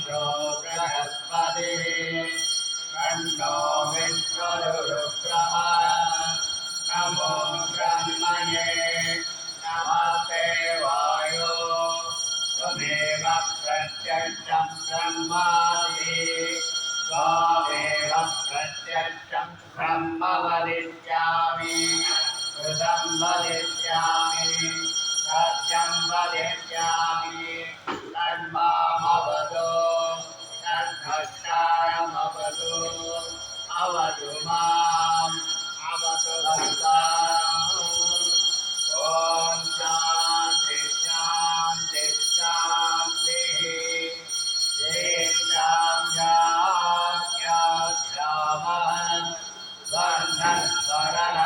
इंद्रो बृहस्पतिः तन्नो विश्वरुक्रमः नमो ब्रह्मणे नमस्ते वायो त्वमेव प्रत्यक्षं ब्रह्मासि त्वमेव प्रत्यक्षं ब्रह्म वदिष्यामि कृतं वदिष्यामि सत्यं वदिष्यामि तन्मामवतु तद्भक्तारमवतु अवतु माम् अवतु भक्ताम् ॐ शान्ति शान्ति शान्तिः येषां वर्णस्वरः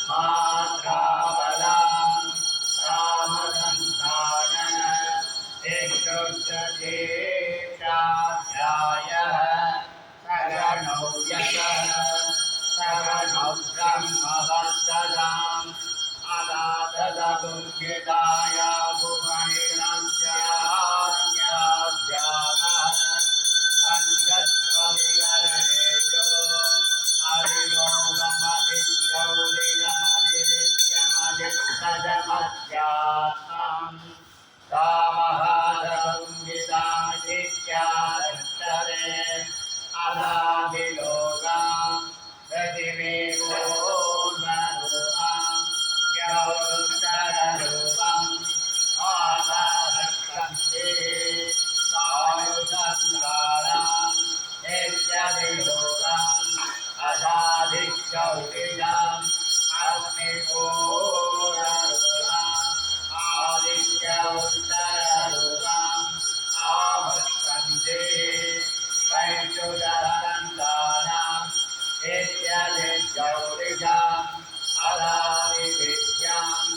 मात्राबलं रामसन्तानः विष्णुर्दशेषाध्यायः सगणो यशः सगणो ब्रह्मवत्सदाम् अदातदगुङ्गिताय भुवनिनं चान्याध्यामः अङ्गस्वविगरणेषु हरिलोकमदिद्यौलिनमदिनित्यमदिष्टजमध्यात्मम् कामहारङ्गितादित्यादष्टरे अदादिलोकाम् प्रतिमेकोर्वरूपम् गौरुत्तररूपम् आधारक्षन्ते सायुधङ्गाराम् नित्यदिलोकम् अदादिक्षौरिजम् अग्निपूररूपम् आदित्य उत्तररूपम् आवक्षन्ते वैशुदहरन्तानाम् नित्यदिगौरिजम् अदादिविद्याम्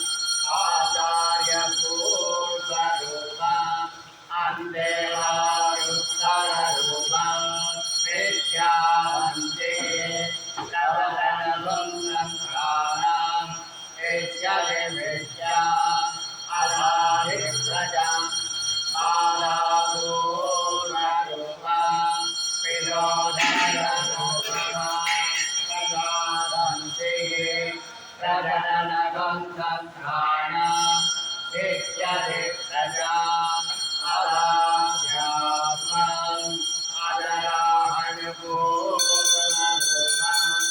आचार्यपूर्वरूपम् अन्देवायुत्तररूपम् विद्यावन्ते नवदनभङ्गङ्काराम् नित्यदिविद्याम् अदादिप्रजम् मालापूर्वरूपम् विरोधनरूपम् प्रजावन्ते प्रजननभङ्गङ्काराम् नित्यदिप्रजाम् अदाध्यात्मम् अदराहणपूर्णरूपम्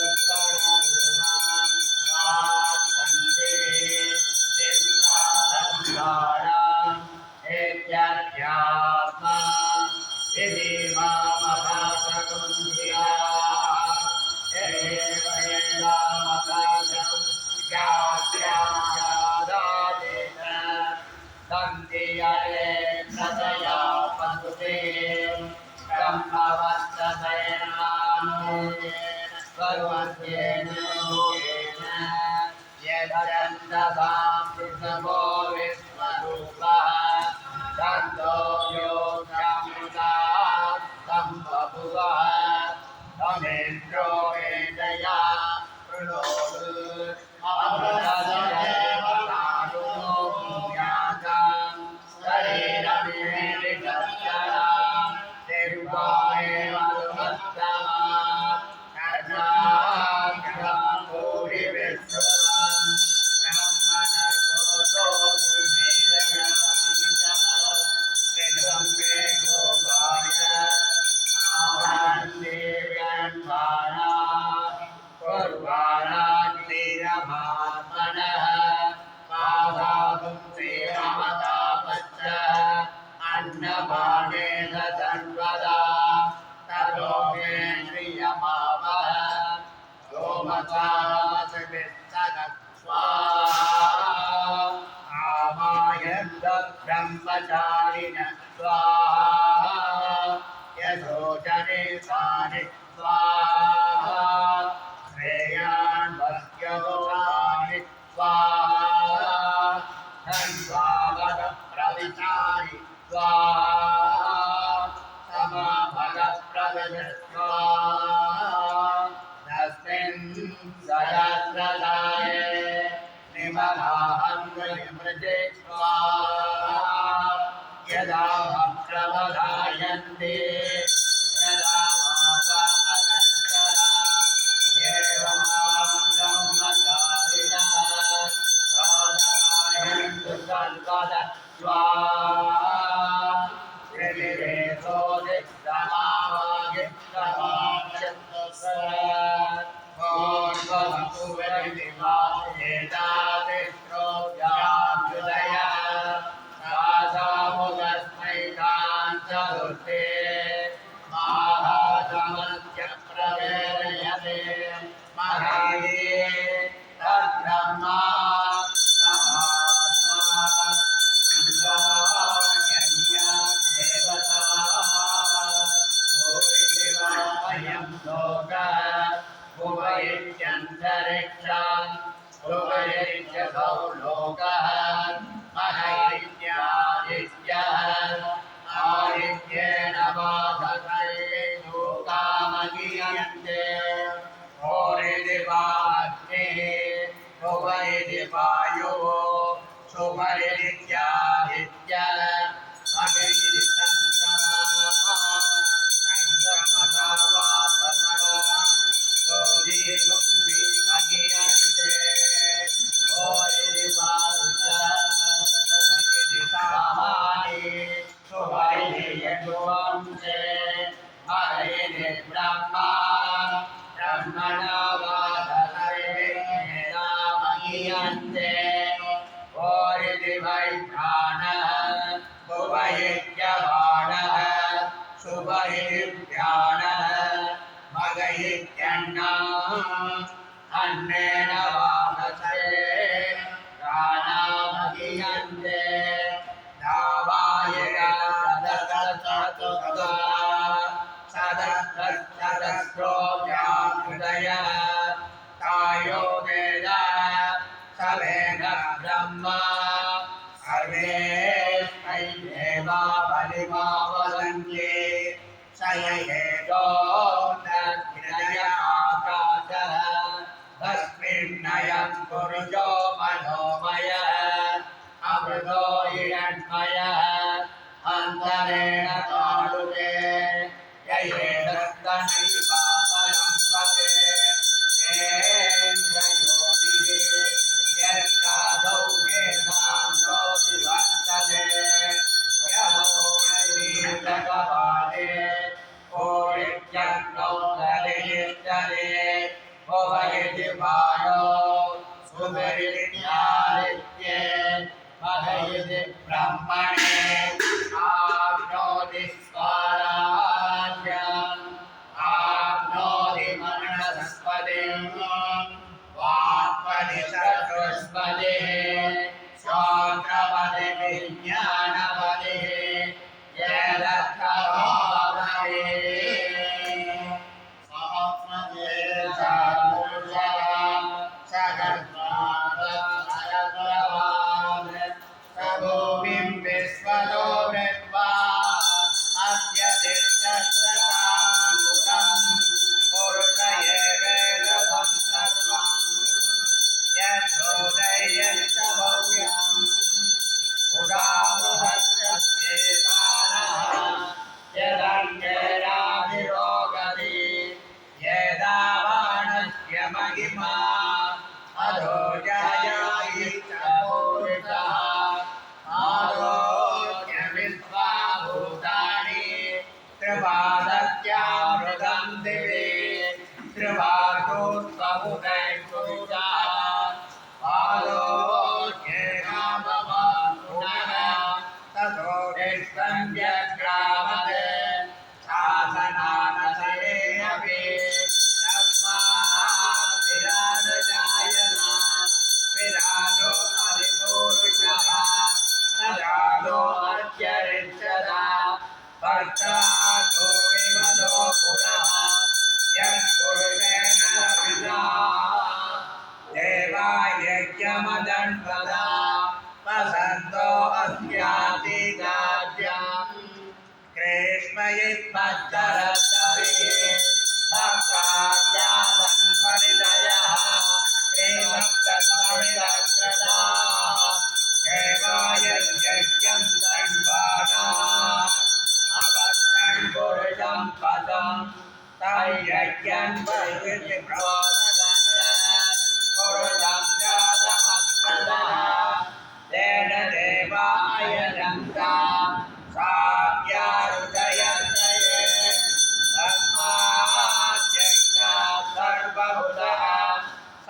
उत्तराहणरूपम् आसन्ते दिव्यालङ्काराम् नित्याध्यात्मम् विधिमामहासकुञ्जियाः एव एलामकाशकुञ्जिकाख्यादादेन सन्धियरे प्रदया पन्तुते ब्रह्मवत्सदयनामूलेन सर्वस्येन लोकेन यदन्तसां वृषभो विश्वरूपः तन्तो योऽभ्यमुदात् तं बभुवः तमेन्द्रो वेदया प्रणोतु अमृतदेव कारुणो ज्ञातं शरीरमेविदक्षरा निर्वाणेव मत्तमा कर्णाभ्यां भूरिविश्वम् ब्रह्मणो मेदयामितः त्रिगं मे गोपाय आवान्देव्यन्वाणा कुर्वाणाग्निरमात्मनः पादागुं श्रीरमतापश्च अन्नपानेन सर्वदा ततो मे श्रियमावः सोमसामसवित्सगत्वा आमायन्त ब्रह्मचारिण स्वाहा यशोचने सानि स्वाहा श्रेयान् वस्योगानि स्वाहा धन्वावद प्रविचारि स्वाहा समाभग प्रविश स्वाहा तस्मिन् सहस्रदाये निमलाहं मृजे स्वाहा यद वद स्वाहा त्रिविधेषो दिष्टमावागिष्टमाचन्द्रस्वरात् पूर्वमकुवरिनिवासेतादिष्ट्रोऽव्याभ्युदय राधामुदस्मै काञ्चदुर्ते माहातमस्य प्रवेदयते महाये तद्ब्रह्मा समात्मा अन्यान्या देवता भूरिदिवामयं लोकः भुवयत्यन्तरिक्षं भुवयत्यसौ लोकः महैत्यादित्यः आदित्येन बाधते लोकामगीयन्ते भूरिदिवाग्निः भुवयदिवायुः सुवयदित्यादित्यः मगैरिति अन्नेन वादसे प्राणामगीयन्ते सदस्रो व्याहृदय तायो वेद सवेन ब्रह्म सर्वेस्मै देवा बलिमा वदन्ति स एतो आकाशः तस्मिन्नयं पुरुषो मनोमयः अमृतो हिरण्मयः अन्तरेण ताडुते ययेतस्तनैवापरं पते हेन्द्रयोनिः यस्यादौ येषान्तो विवर्तते यहोनीतकपाले कोरित्यग्नौ तदेष्टरे भुवयति वायो सुमरित्यादित्ये महयति ब्रह्मणे आप्नोति स्वराज्यम् आप्नोति मनस्पतिं वाक्पति चतुष्पतिः श्रोत्रपति विज्ञानपतिः महिमा अधो जयायितपूरितः आलोक्य विश्वाभूतानि त्रिपादस्यामृतं दिवे त्रिपादोत्समुदैर्भूता आलोक्ये नाममातुनः ततो निष्कण्ड्यग्रामते शासनानसये अपि विराजो अधिपूरुषः सजातो अत्यरिच्यता भर्तातो विमदो पुनः यत्पुरुषेण विदा देवायज्ञमदन्वदा वसन्तो अस्यातिगाद्यम् कृष्णयित्मज्जरत्तभिः भक्ताद्यादं परिदयः श्रीभक्तस्वामिरत्रदा देवायज्ञं तन्वाना अवस्तन् पुरुषं पदं तयज्ञं वैदिति प्रोददन् पुरुषं जातमस्तदा तेन देवा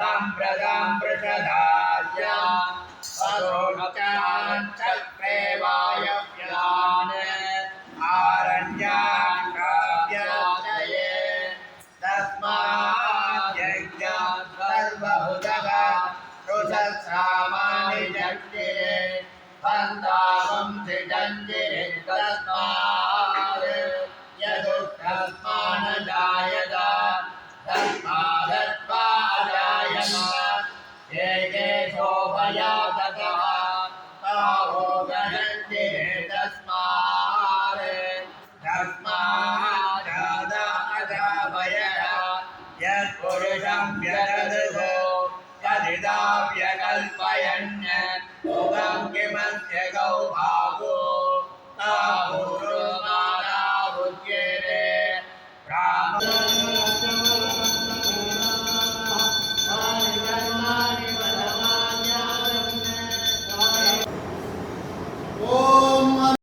सम्प्रदं पृषदास्य पशोच्चाचक्रे वायव्यान् आरण्यान् काव्याचये तस्माद्यज्ञात् सर्वभूतः रुषसामानि जग्गिरे बन्धावं सृजन्तिरे तस्मात् यदुत्तस्मान् जायत तस्मादत्वा अजायत ये ये शोभया ततः तावो गणन्तिरे तस्मात् तस्मात् अजावयः यत्पुरुषं व्यदधो तदिदाव्यकल्पयन्